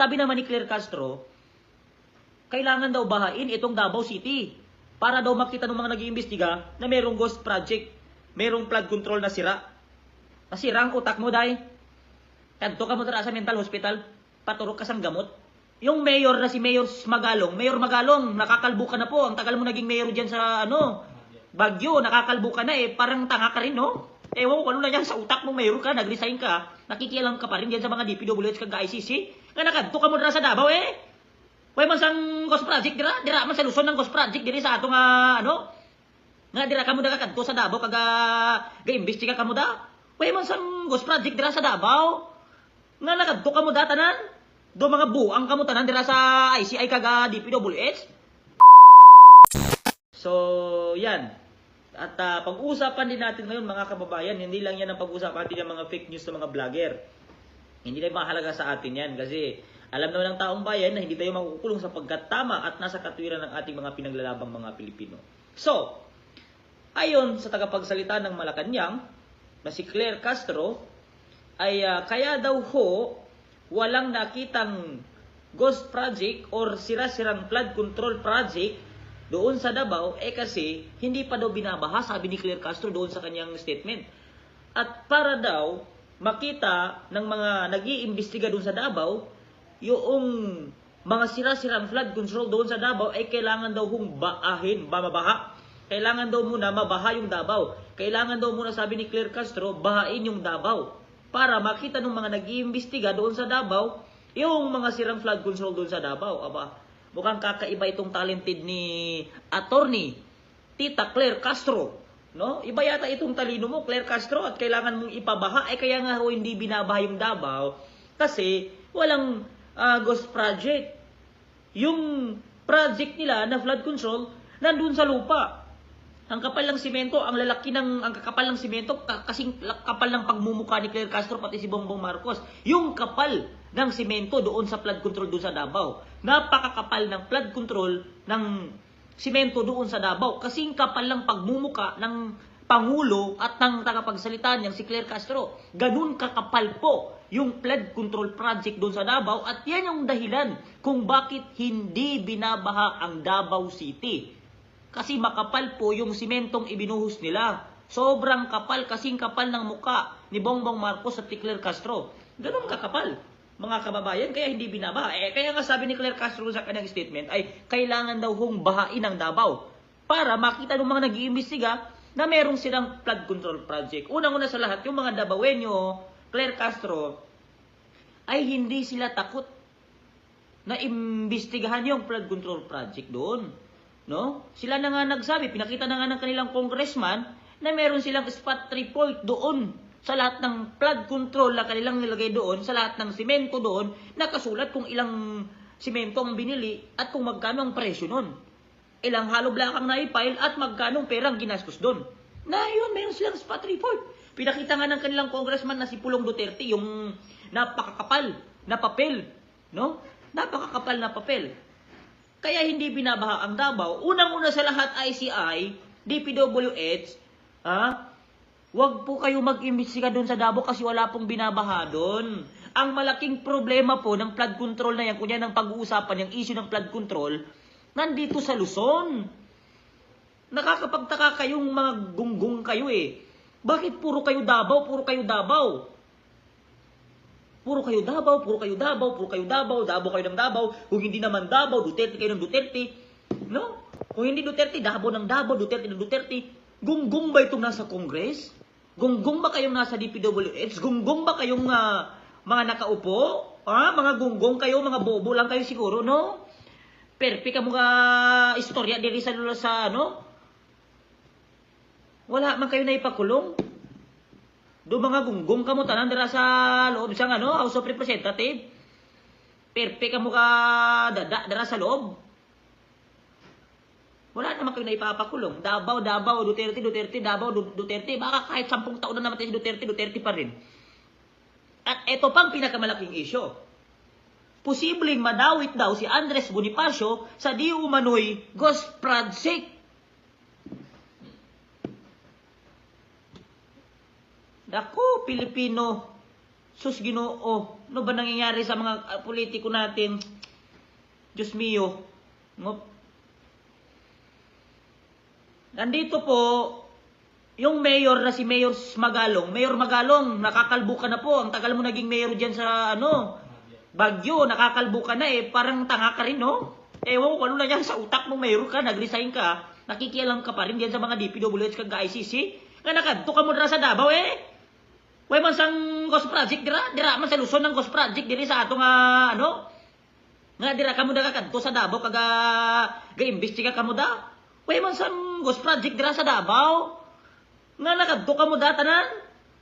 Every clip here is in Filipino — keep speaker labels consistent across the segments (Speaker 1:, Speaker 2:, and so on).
Speaker 1: Sabi naman ni Claire Castro, kailangan daw bahain itong Davao City para daw makita ng mga nag-iimbestiga na merong ghost project, merong flood control na sira. Nasira ang utak mo, day. Kadto ka mo tara sa mental hospital, paturok ka sang gamot. Yung mayor na si Mayor Magalong, nakakalbo ka na po. Ang tagal mo naging mayor dyan sa Baguio, nakakalbo ka na parang tanga ka rin, no? Ewan ko ano na yan sa utak mong mayor ka, nag-resign ka, nakikialam ka pa rin dyan sa mga DPWH kag ICC. Nga nakadto ka mo tara sa Davao, Way man sang ghost project dira man sa Luzon ng ghost project diri sa atong nga dira kamo nakakadto sa Davao kag ga-imbestiga kamo da. Way man sang ghost project dira sa Davao. Nga nakadto kamo da tanan. Do mga buang kamo tanan dira sa ICI kag DPWH. So, yan. At pag-uusapan din natin ngayon mga kababayan, hindi lang yan ang pag-uusapan natin ng mga fake news ng mga vlogger. Hindi na mahalaga sa atin yan kasi alam naman ng taong bayan na hindi tayo makukulong sapagkat tama at nasa katwiran ng ating mga pinaglalabang mga Pilipino. So, ayon sa tagapagsalita ng Malacanang na si Claire Castro, ay kaya daw ho walang nakitang ghost project or sira-sirang flood control project doon sa Davao kasi hindi pa daw binabaha, sabi ni Claire Castro doon sa kanyang statement. At para daw makita ng mga nag-iimbestiga doon sa Davao, yung mga sira-sirang flood control doon sa Davao ay kailangan daw hong mabaha. Kailangan daw muna mabaha yung Davao. Kailangan daw muna, sabi ni Claire Castro, bahain yung Davao. Para makita ng mga nag-iimbestiga doon sa Davao, yung mga sirang flood control doon sa Davao. Aba, mukhang kakaiba itong talented ni attorney Tita Claire Castro. No? Iba yata itong talino mo, Claire Castro, at kailangan mong ipabaha. Kaya nga ho hindi binabaha yung Davao kasi walang ghost project. Yung project nila na flood control nandun sa lupa. Ang kapal ng simento, ang kakapal ng simento, kasing kapal ng pagmumukha ni Claire Castro pati si Bongbong Marcos. Yung kapal ng simento doon sa flood control doon sa Davao. Napakakapal ng flood control ng simento doon sa Davao. Kasing kapal ng pagmumukha ng Pangulo at ng tagapagsalita niyang si Claire Castro. Ganun kakapal po yung flood control project doon sa Davao at yan yung dahilan kung bakit hindi binabaha ang Davao City. Kasi makapal po yung simentong ibinuhos nila. Sobrang kapal, kasing kapal ng muka ni Bongbong Marcos at ni Claire Castro. Ganun kakapal, mga kababayan, kaya hindi binabaha. Kaya nga sabi ni Claire Castro sa kanyang statement ay kailangan daw hong bahain ang Davao para makita ng mga nag-iimbestiga na merong silang flood control project. Unang-una sa lahat, yung mga Davaoenyo, Claire Castro, ay hindi sila takot na imbestigahan yung flood control project doon. No? Sila na nga nagsabi, pinakita na nga ng kanilang congressman na meron silang spot report doon sa lahat ng flood control na kanilang nilagay doon, sa lahat ng simento doon, nakasulat kung ilang simento ang binili at kung magkano ang presyo nun. Ilang hollow block ang naipile at magkano perang ginastos doon. Na yun, meron silang spot report. Pinakita nga ng kanilang congressman na si Pulong Duterte yung napakakapal na papel. No? Napakakapal na papel. Kaya hindi binabaha ang Davao. Unang-una sa lahat, ICI, DPWH, wag po kayo mag-imbestiga doon sa Davao kasi wala pong binabaha doon. Ang malaking problema po ng flood control na yan, kunya ng pag-uusapan, yung issue ng flood control, nandito sa Luzon. Nakakapagtaka kayong mga gunggong kayo Bakit puro kayo Davao, puro kayo Davao? Puro kayo Davao, puro kayo Davao, puro kayo Davao, Davao kayo ng Davao. Kung hindi naman Davao, Duterte kayo ng Duterte. No? Kung hindi Duterte, Davao ng Davao, Duterte ng Duterte. Gunggong ba itong nasa Congress? Gunggong ba kayong nasa DPWH? Gunggong ba kayong mga nakaupo? Mga gunggong kayo, mga bobo lang kayo siguro, no? Perpi ka mga istorya diri sa wala man kayo na ipakulong. Do mga gunggong kamo tanan dira sa loob sa House of Representative. Perpe ka mo dada dira sa loob. Wala naman kayo na ipapakulong. Davao, Duterte, Davao, Duterte. Baka kahit 10 taon na namatay si Duterte pa rin. At ito pang pinakamalaking issue. Posibleng madawit daw si Andres Bonifacio sa di umano'y ghost project. Naku, Pilipino, Sus Ginoo, ano ba nangyayari sa mga politiko natin? Diyos mio. Nandito po, yung mayor na si Mayor Magalong. Mayor Magalong, nakakalbo ka na po. Ang tagal mo naging mayor dyan sa Baguio, nakakalbo ka na eh. Parang tanga ka rin, no? Ewan ko ano na yan sa utak mong mayor ka, nag-resign ka, nakikialam ka pa rin diyan sa mga DPWH kag ICC. Nga nakadto ka mo dira sa Davao eh. Way man sang ghost project dira man sa Luzon ng ghost project diri sa ato nga nga dira kamo da kadto sa Davao kag ga-imbestiga kamo da. Way man sang ghost project dira sa Davao. Nga nakadto kamo da tanan.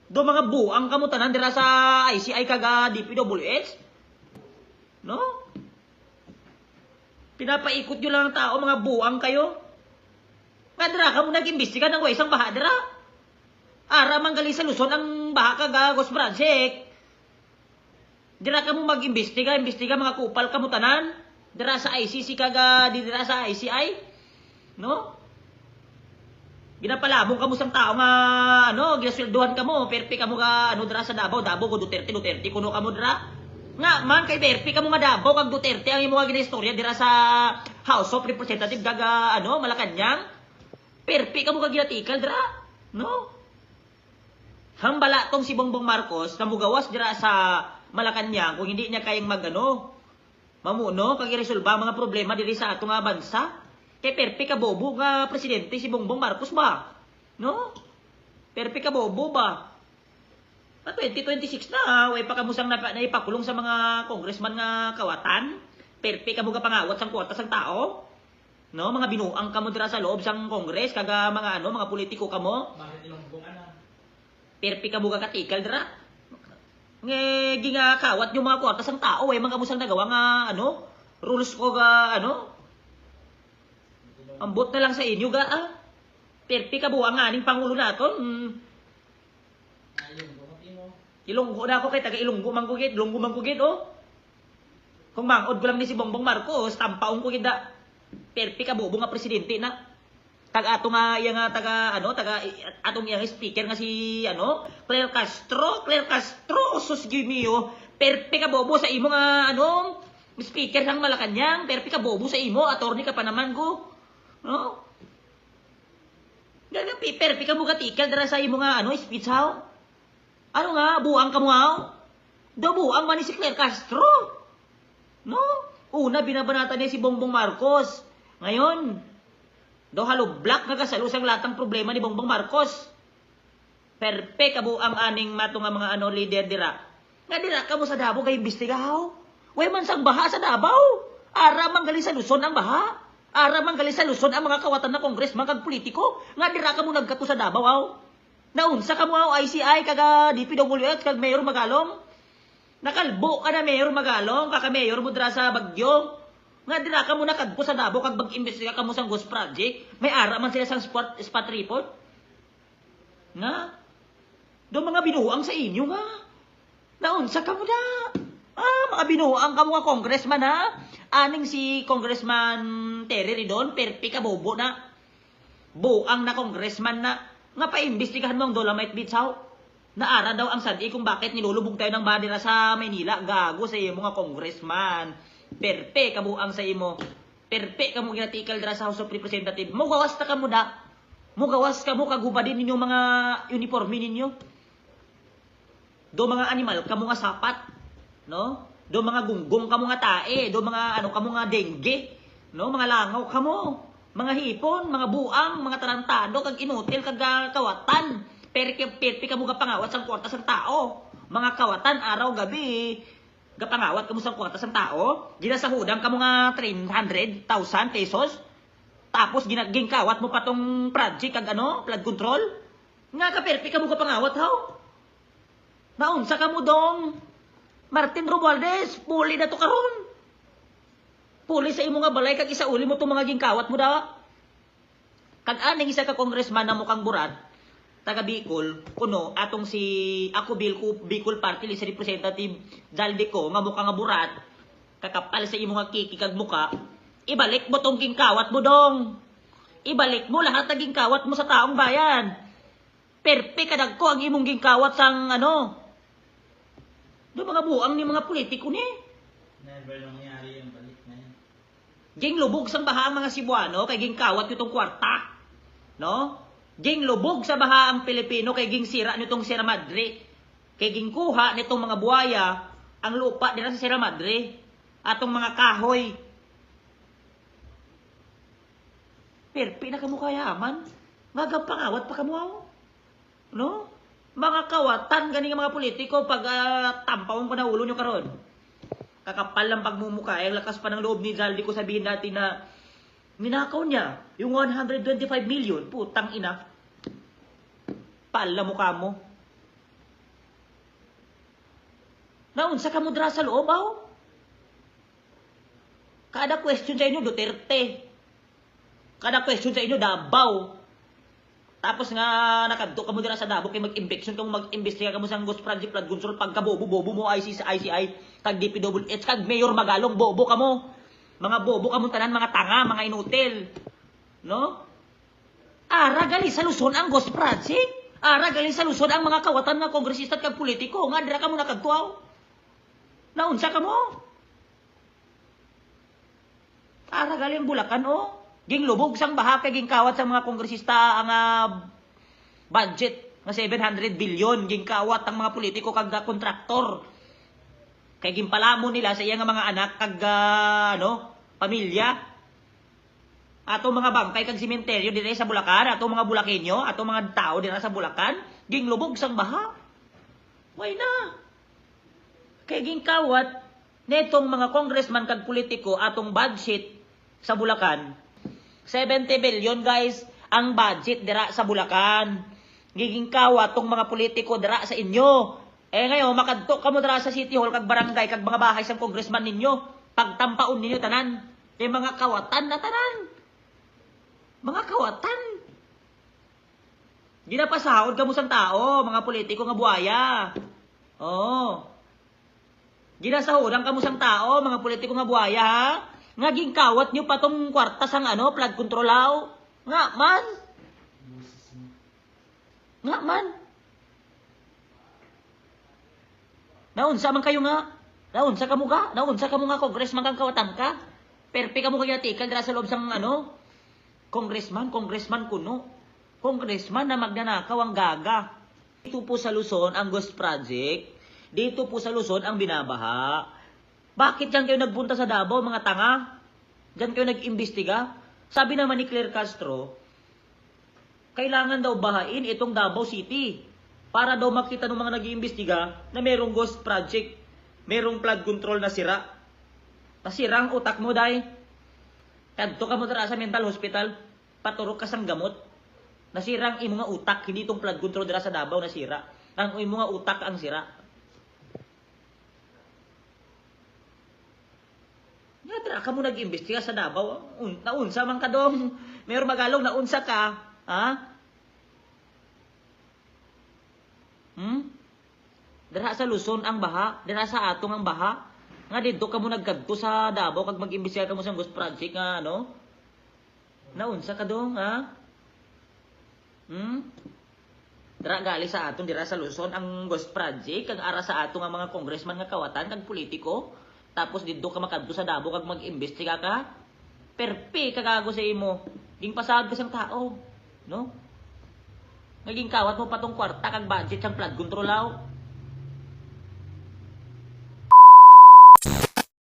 Speaker 1: Do mga buang kamo tanan dira sa ICI kag DPWH. No? Pinapaikot nyo lang ang tao, mga buang kayo. Nga dira kamo nag-imbestiga ng way isang baha dira. Ara manggali sa Luzon ang baha kag ghost project. Dira ka mo mag-imbestiga mga kupal kamo tanan. Dira sa ICC kag dira sa ICI. No? Ginapalabong kamo sang tao nga ginasweldohan kamo, perpi kamo ga dira sa Davao ko Duterte kuno kamo dira. Nga man kay perpi kamo nga Davao kag Duterte ang imong ginastorya dira sa House of Representatives kag Malacañang. Perpi kamo kag ginatikal dira. No? Hambala tong si Bongbong Marcos na mugawas dira sa Malacañang kung hindi niya kayang mamuno kag iresolba mga problema diri sa atong bansa. Kay perpi ka bobo nga presidente si Bongbong Marcos ba? No? Perpi ka bobo ba? 2026 na, way pa kamusang naipakulong sa mga congressman nga kawatan. Perpi ka mo pangawat sang kwarta sang tao. No, mga binuang kamo dira sa loob sang Congress kag mga mga politiko kamo.
Speaker 2: Bakit ilongbong ana?
Speaker 1: Perpi ka buga katikal dira. Ginga kawat yung mga kwarta sang tao way mga musang nagawa nga rules ko ga ambot na lang sa inyo ga Perpi ka buwa nga aning pangulo naton. Ilonggo na ako kay taga Ilonggo manggugit, Ilonggo manggugit Kung mangod ko lang ni si Bongbong Marcos, tampaong ko gida. Perpi ka bubo nga presidente na. Taga ato nga iya nga taga atong iya speaker nga si Claire Castro, sus gimio. Perpi ka bobo sa imo nga speaker sang Malacañang, perpi ka bobo sa imo, attorney ka pa naman ko. No? Gaga perpi ka mo gatikal dira sa imo nga speech how? Ano nga buang ka mo how? Do buang man ni si Claire Castro. No? Una binabanatan niya si Bongbong Marcos. Ngayon, do halo black nagasalo sang latang problema ni Bongbong Marcos. Perpe kabo ang aning mato nga mga leader dira. Nga dira kamo sa Davao kay imbestigahaw. Way man sang baha sa Davao. Ara manggali sa Luzon ang baha. Ara manggali sa Luzon ang mga kawatan na congressman kag politiko. Nga dira kamo nagkato sa Davao. Naunsa kamo ICI kag DPWH kag Mayor Magalong. Nakalbo ka na Mayor Magalong kag Mayor mo dira sa Baguio. Nga dira ka mo nakadto sa Davao kag mag-imbestiga ka mo sang ghost project, may ara man sila sang spot report. Nga do mga binuang sa inyo nga. Naunsa ka mo da? Mga binuang ka mo nga congressman ha. Aning si Congressman Terry Ridon, perpi ka bobo na. Buang na congressman na. Nga paimbestigahan mo ang Dolomite Beach how? Naara daw ang sadi kung bakit nilulubog tayo ng bandera sa Maynila. Gago sa iyo mga congressman. Perpe kabuang sa imo. Perpe kamo ginatikal dira sa House of Representatives. Mugawas ta kamo da. Mugawas kamo kagubadin ninyo mga uniforme ninyo. Do mga animal kamo nga sapat, no? Do mga gunggong kamo nga tae, do mga kamo nga dengue, no? Mga langaw kamo, mga hipon, mga buang, mga tarantado kag inutil kag kawatan. Perpe kamo ga pangawat sang kwarta sang tao. Mga kawatan araw gabi gapangawat kamo sa kwarta sang tao, ginasahudang kamo nga 300,000 pesos. Tapos ginagingkawat mo pa tong project kag flood control. Nga ka perpi kamo gapangawat haw. Naunsa kamo dong? Martin Romualdez, puli na to karon. Puli sa imo nga balay kag isauli mo tong mga gingkawat mo da. Kag aning isa ka congressman na mukhang burat, taga Bicol, kuno atong si ako Bicol Party List Representative Zaldico nga mukha nga burat, kakapal sa imo nga kiki kag muka, ibalik mo tong gingkawat mo dong. Ibalik mo lahat ng gingkawat mo sa taong bayan. Perpe kadag ko ang imong gingkawat sang Do mga buang ni mga politiko ni.
Speaker 2: Never nangyari yung balik na yan.
Speaker 1: Ging lubog sa baha ang mga Cebuano kay ging kawat nitong kwarta. No? Ging lubog sa baha ang Pilipino kay ging sira nitong Sierra Madre. Kay ging kuha nitong mga buhaya ang lupa nila sa Sierra Madre. Atong mga kahoy. Perpi na kamo kayaman. Mga pangawat pa kamo. No? Mga kawatan gani nga mga politiko pag tampawon ko na ulo nyo karon. Kakapal lang pagmumukha. Ang lakas pa ng loob ni Zaldi ko sabihin dati na ninakaw niya yung 125 million. Putang ina. Pala mukha mo. Naunsa ka mo dra sa loob, aw? Kada question sa inyo, Duterte. Kada question sa inyo, Davao. Tapos nga nakadto ka mo dira sa Davao kay mag-injection kang mag-imbestiga ka mo sa Ghost Project Flood Control pagkabobo-bobo mo ICI kag DPWH kag Mayor Magalong bobo ka mo. Mga bobo ka mo tanan, mga tanga, mga inutil. No? Ara gali sa Luzon ang Ghost Project. Ara gali sa Luzon ang mga kawatan nga kongresista kag politiko nga dira ka mo nakadtuaw. Naunsa ka mo? Ara gali ang Bulacan oh. Ging lubog sang baha kay ging kawat sa mga kongresista ang budget nga 700 billion ging kawat ang mga politiko kag kontraktor. Kay ging palamo nila sa iya nga mga anak kag pamilya. Ato mga bangkay kag sementeryo dire sa Bulacan, ato mga Bulakenyo, ato mga tao dire sa Bulacan, ging lubog sang baha. Why na? Kay ging kawat netong mga congressman kag politiko atong budget sa Bulacan. 70 billion guys ang budget dira sa Bulacan. Giging kawa tong mga politiko dira sa inyo. Eh ngayon makadto kamo dira sa City Hall kag barangay kag mga bahay sa congressman ninyo. Pagtampaon ninyo tanan. Kay mga kawatan na tanan. Mga kawatan. Ginapasahod kamo sang tao, mga politiko nga buhaya. Oh. Ginasahodan kamo sang tao, mga politiko nga buhaya ha. Nga gingkawat nyo pa tong kwarta sang flood control law. Nga man. Nga man. Naunsa man kayo nga. Naunsa ka mo ka. Naunsa ka mo nga congressman kang kawatan ka. Perpi ka mo kaya tikal dira sa loob sang congressman kuno. Congressman na magnanakaw ang gaga. Dito po sa Luzon ang Ghost Project. Dito po sa Luzon ang binabaha. Bakit dyan kayo nagpunta sa Davao, mga tanga? Dyan kayo nag-imbestiga? Sabi naman ni Claire Castro, kailangan daw bahain itong Davao City para daw makita ng mga nag-iimbestiga na merong ghost project, merong flood control na sira. Nasira ang utak mo, day. Kadto ka mo dara sa mental hospital, paturok ka sang gamot. Nasira ang imong nga utak, hindi itong flood control dara sa Davao nasira. Ang imong nga utak ang sira. Nga ka mo nag-imbestiga sa Davao. Naunsa man ka dong. Mayor Magalong, naunsa ka. Ha? Dira sa Luzon ang baha. Dira sa atong ang baha. Nga dito ka mo nagkadto sa Davao kag mag-imbestiga ka mo sa Ghost Project nga Naunsa ka dong, ha? Dira gali sa aton dira sa Luzon ang Ghost Project kag ara sa atong nga mga congressman nga kawatan kag politiko. Tapos dito ka makadto sa Davao kag mag-imbestiga ka. Perpi kagago sa imo. Ging pasahod ka sang tao, no? Naging kawat mo pa tong kwarta kag budget sang flood control law.